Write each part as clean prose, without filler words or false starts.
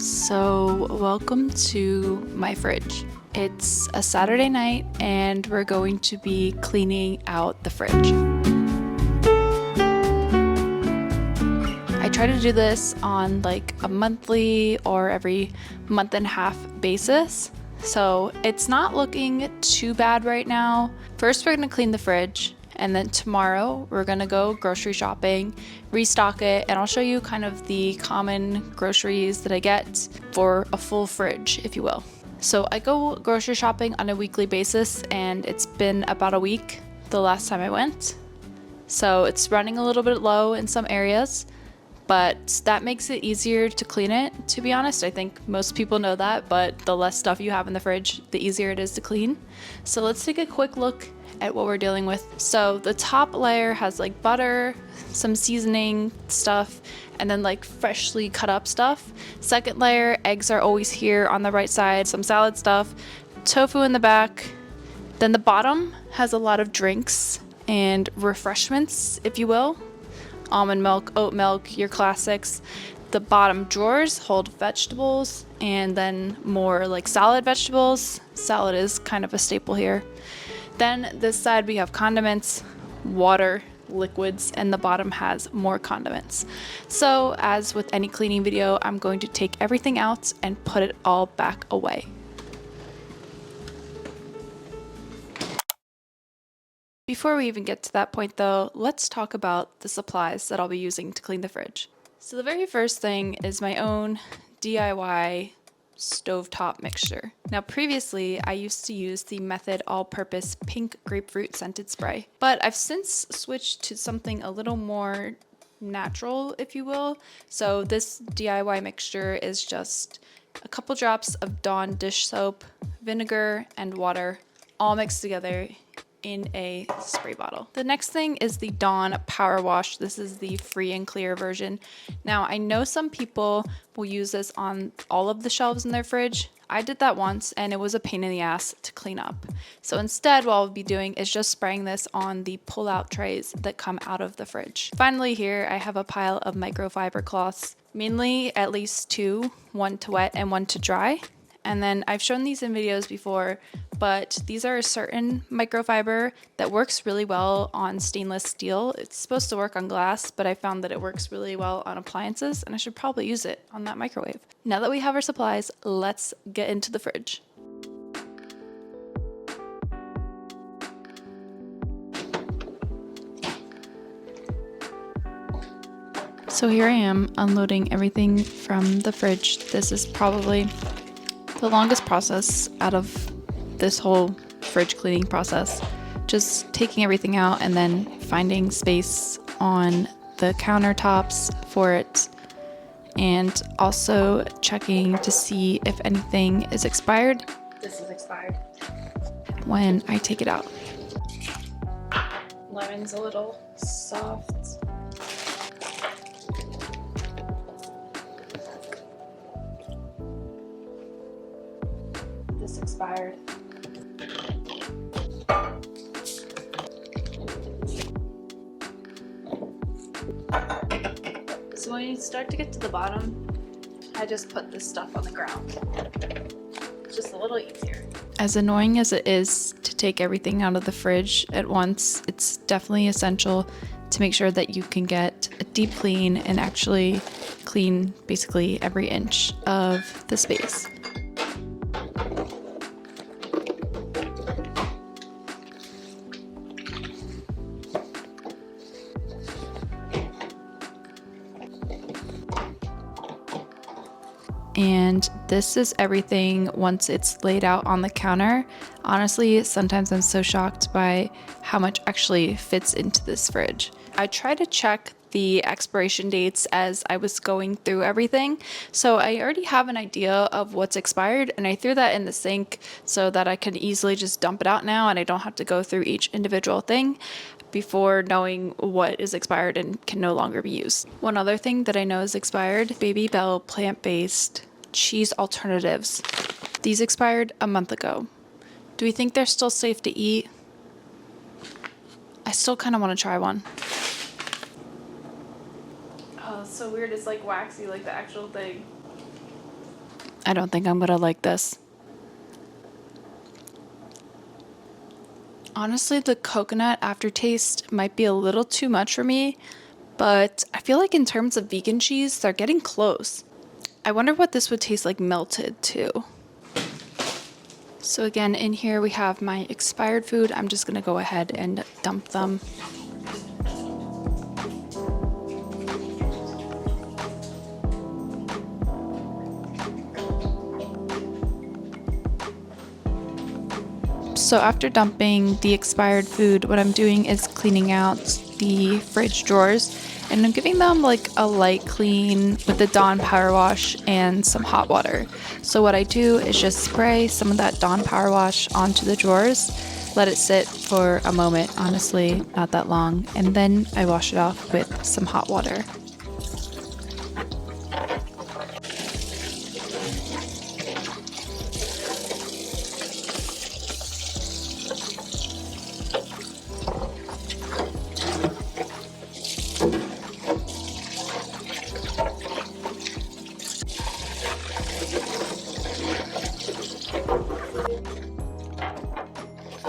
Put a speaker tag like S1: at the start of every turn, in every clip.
S1: So, welcome to my fridge. It's a Saturday night and we're going to be cleaning out the fridge. I try to do this on like a monthly or every month and a half basis. So, it's not looking too bad right now. First, we're going to clean the fridge. And then tomorrow we're gonna go grocery shopping, restock it, and I'll show you kind of the common groceries that I get for a full fridge, if you will. So I go grocery shopping on a weekly basis, and it's been about a week the last time I went. So it's running a little bit low in some areas, but that makes it easier to clean it, to be honest. I think most people know that, but the less stuff you have in the fridge, the easier it is to clean. So let's take a quick look at what we're dealing with. So the top layer has like butter, some seasoning stuff, and then like freshly cut up stuff. Second layer, eggs are always here on the right side, some salad stuff, tofu in the back. Then the bottom has a lot of drinks and refreshments, if you will. Almond milk, oat milk, your classics. The bottom drawers hold vegetables and then more like salad vegetables. Salad is kind of a staple here. Then this side we have condiments, water, liquids, and the bottom has more condiments. So as with any cleaning video, I'm going to take everything out and put it all back away. Before we even get to that point though, let's talk about the supplies that I'll be using to clean the fridge. So the very first thing is my own DIY stovetop mixture. Now previously I used to use the Method all-purpose pink grapefruit scented spray, but I've since switched to something a little more natural, if you will. So this DIY mixture is just a couple drops of Dawn dish soap, vinegar, and water all mixed together in a spray bottle. The next thing is the Dawn Power Wash. This is the free and clear version. Now, I know some people will use this on all of the shelves in their fridge. I did that once and it was a pain in the ass to clean up. So instead, what I'll be doing is just spraying this on the pull-out trays that come out of the fridge. Finally, here I have a pile of microfiber cloths, mainly at least two, one to wet and one to dry. And then I've shown these in videos before, but these are a certain microfiber that works really well on stainless steel. It's supposed to work on glass, but I found that it works really well on appliances, and I should probably use it on that microwave. Now that we have our supplies, let's get into the fridge. So here I am unloading everything from the fridge. This is probably the longest process out of this whole fridge cleaning process. Just taking everything out and then finding space on the countertops for it, and also checking to see if anything is expired. This is expired. When I take it out. Lemon's a little soft. This expired. So when you start to get to the bottom, I just put this stuff on the ground. It's just a little easier. As annoying as it is to take everything out of the fridge at once, it's definitely essential to make sure that you can get a deep clean and actually clean basically every inch of the space. And this is everything once it's laid out on the counter. Honestly, sometimes I'm so shocked by how much actually fits into this fridge. I try to check the expiration dates as I was going through everything. So I already have an idea of what's expired, and I threw that in the sink so that I can easily just dump it out now and I don't have to go through each individual thing before knowing what is expired and can no longer be used. One other thing that I know is expired, Baby Bell plant-based cheese alternatives. These expired a month ago. Do we think they're still safe to eat? I still kind of want to try one. Oh, it's so weird. It's like waxy, like the actual thing. I don't think I'm gonna like this. Honestly, the coconut aftertaste might be a little too much for me, but I feel like in terms of vegan cheese, they're getting close. I wonder what this would taste like melted too. So again, in here we have my expired food. I'm just gonna go ahead and dump them. So after dumping the expired food, what I'm doing is cleaning out the fridge drawers, and I'm giving them like a light clean with the Dawn Power Wash and some hot water. So what I do is just spray some of that Dawn Power Wash onto the drawers, let it sit for a moment, honestly, not that long, and then I wash it off with some hot water.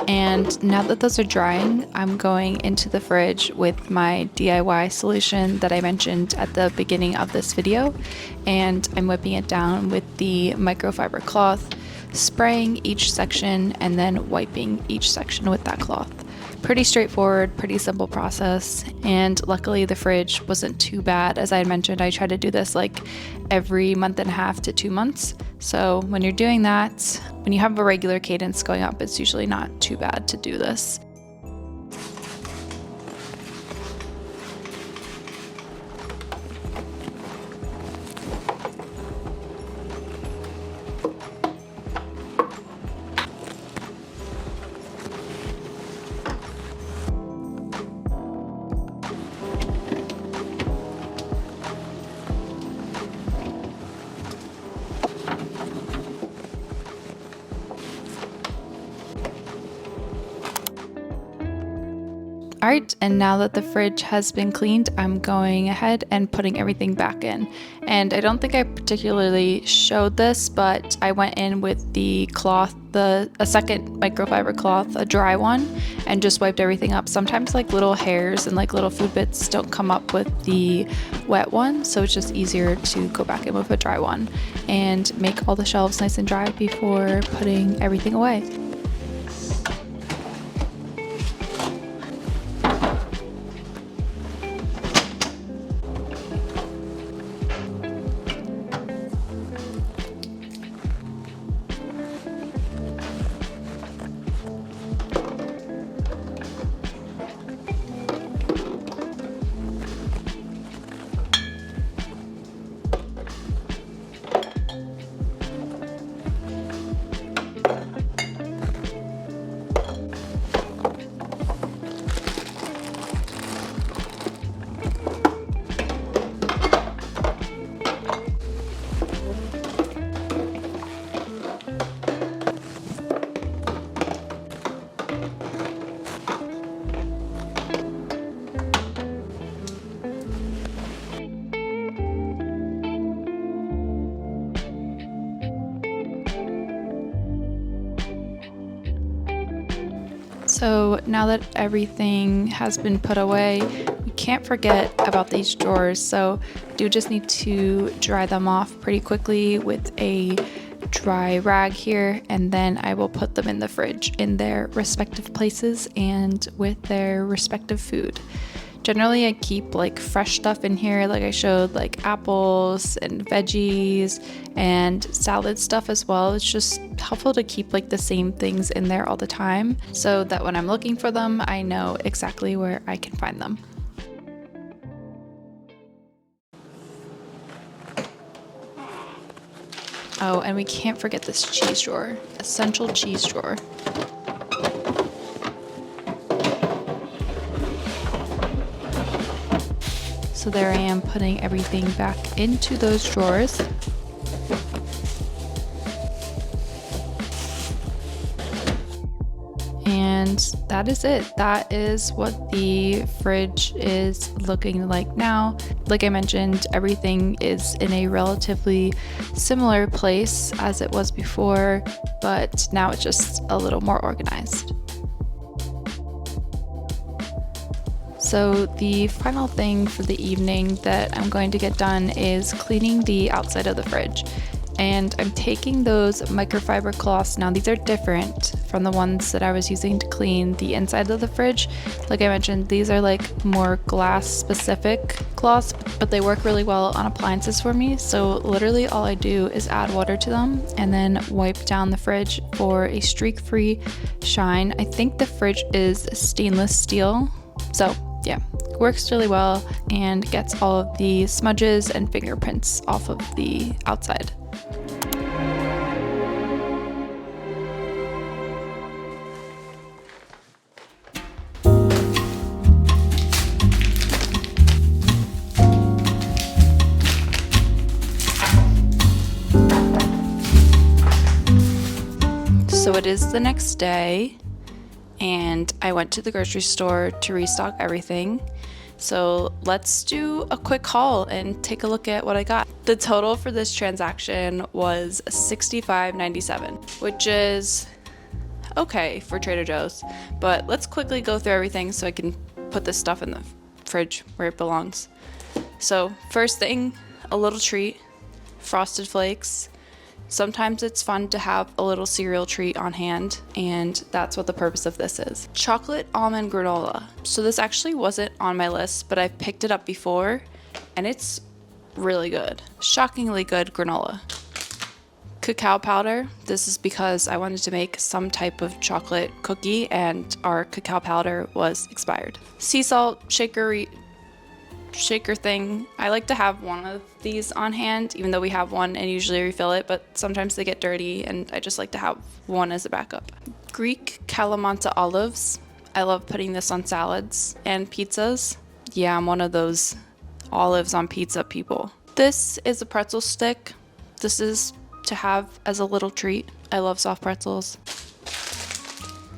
S1: And now that those are drying, I'm going into the fridge with my DIY solution that I mentioned at the beginning of this video, and I'm whipping it down with the microfiber cloth, spraying each section and then wiping each section with that cloth. Pretty straightforward, pretty simple process, and luckily the fridge wasn't too bad. As I had mentioned, I try to do this like every month and a half to 2 months. So when you're doing that, when you have a regular cadence going up, it's usually not too bad to do this. Alright, and now that the fridge has been cleaned, I'm going ahead and putting everything back in. And I don't think I particularly showed this, but I went in with the cloth, a second microfiber cloth, a dry one, and just wiped everything up. Sometimes like little hairs and like little food bits don't come up with the wet one, so it's just easier to go back in with a dry one and make all the shelves nice and dry before putting everything away. So now that everything has been put away, we can't forget about these drawers. So I do just need to dry them off pretty quickly with a dry rag here, and then I will put them in the fridge in their respective places and with their respective food. Generally, I keep like fresh stuff in here, like I showed, like apples and veggies and salad stuff as well. It's just helpful to keep like the same things in there all the time so that when I'm looking for them, I know exactly where I can find them. Oh, and we can't forget this cheese drawer, essential cheese drawer. So there I am putting everything back into those drawers. And that is it. That is what the fridge is looking like now. Like I mentioned, everything is in a relatively similar place as it was before, but now it's just a little more organized. So the final thing for the evening that I'm going to get done is cleaning the outside of the fridge. And I'm taking those microfiber cloths. Now these are different from the ones that I was using to clean the inside of the fridge. Like I mentioned, these are like more glass specific cloths, but they work really well on appliances for me. So literally all I do is add water to them and then wipe down the fridge for a streak-free shine. I think the fridge is stainless steel. So yeah, works really well and gets all of the smudges and fingerprints off of the outside. So it is the next day, and I went to the grocery store to restock everything. So let's do a quick haul and take a look at what I got. The total for this transaction was $65.97, which is okay for Trader Joe's. But let's quickly go through everything so I can put this stuff in the fridge where it belongs. So first thing, a little treat, Frosted Flakes. Sometimes it's fun to have a little cereal treat on hand, and that's what the purpose of this is. Chocolate almond granola. So this actually wasn't on my list, but I've picked it up before, and it's really good. Shockingly good granola. Cacao powder. This is because I wanted to make some type of chocolate cookie, and our cacao powder was expired. Sea salt shaker thing. I like to have one of these on hand, even though we have one and usually refill it, but sometimes they get dirty and I just like to have one as a backup. Greek Kalamata olives. I love putting this on salads and pizzas. Yeah, I'm one of those olives on pizza people. This is a pretzel stick. This is to have as a little treat. I love soft pretzels.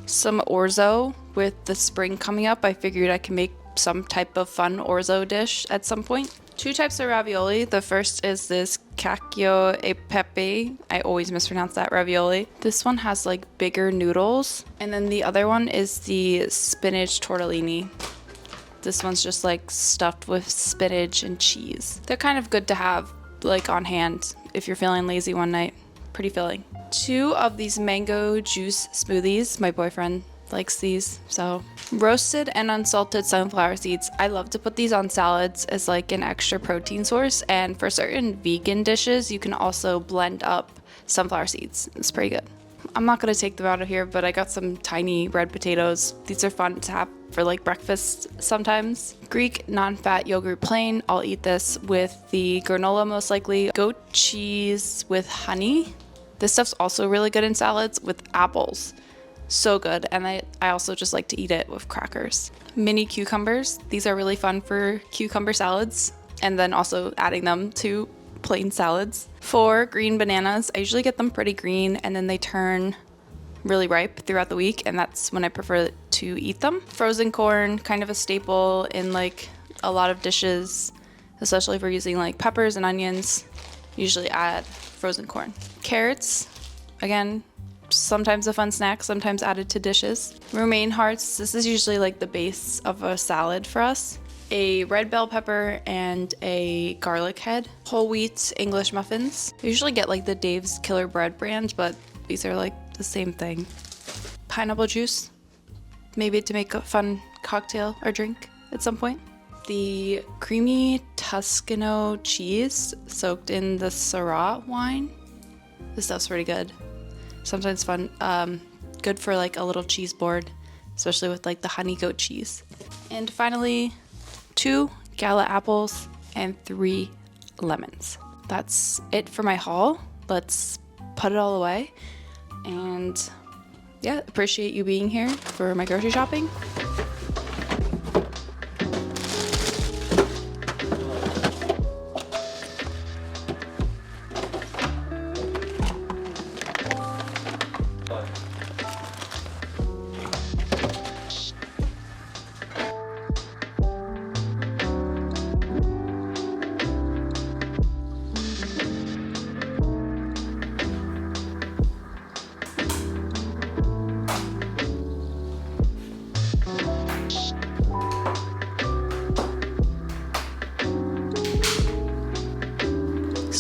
S1: Some orzo. With the spring coming up, I figured I can make some type of fun orzo dish at some point. Two types of ravioli. The first is this cacio e pepe. I always mispronounce that ravioli. This one has like bigger noodles. And then the other one is the spinach tortellini. This one's just like stuffed with spinach and cheese. They're kind of good to have like on hand if you're feeling lazy one night. Pretty filling. Two of these mango juice smoothies. My boyfriend likes these. So roasted and unsalted sunflower seeds. I love to put these on salads as like an extra protein source, and for certain vegan dishes you can also blend up sunflower seeds. It's pretty good. I'm not going to take them out of here, but I got some tiny red potatoes. These are fun to have for like breakfast sometimes. Greek non-fat yogurt plain. I'll eat this with the granola most likely. Goat cheese with honey. This stuff's also really good in salads with apples. So good. And I also just like to eat it with crackers. Mini cucumbers. These are really fun for cucumber salads, and then also adding them to plain salads. 4 green bananas. I usually get them pretty green and then they turn really ripe throughout the week, and that's when I prefer to eat them. Frozen corn, kind of a staple in like a lot of dishes, especially if we're using like peppers and onions. Usually add frozen corn. Carrots, again, sometimes a fun snack, sometimes added to dishes. Romaine hearts. This is usually like the base of a salad for us. A red bell pepper and a garlic head. Whole wheat English muffins. I usually get like the Dave's Killer Bread brand, but these are like the same thing. Pineapple juice, maybe to make a fun cocktail or drink at some point. The creamy Tuscano cheese soaked in the Syrah wine. This stuff's pretty good. Sometimes fun, good for like a little cheese board, especially with like the honey goat cheese. And finally, 2 gala apples and 3 lemons. That's it for my haul. Let's put it all away. And yeah, appreciate you being here for my grocery shopping.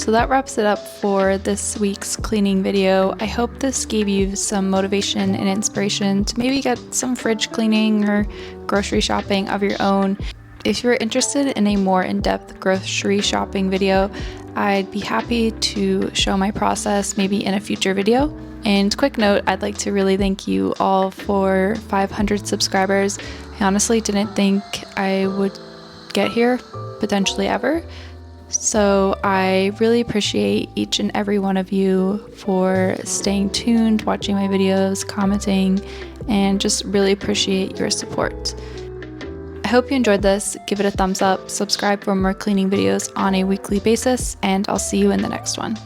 S1: So that wraps it up for this week's cleaning video. I hope this gave you some motivation and inspiration to maybe get some fridge cleaning or grocery shopping of your own. If you're interested in a more in-depth grocery shopping video, I'd be happy to show my process maybe in a future video. And quick note, I'd like to really thank you all for 500 subscribers. I honestly didn't think I would get here, potentially ever. So I really appreciate each and every one of you for staying tuned, watching my videos, commenting, and just really appreciate your support. I hope you enjoyed this. Give it a thumbs up, subscribe for more cleaning videos on a weekly basis, and I'll see you in the next one.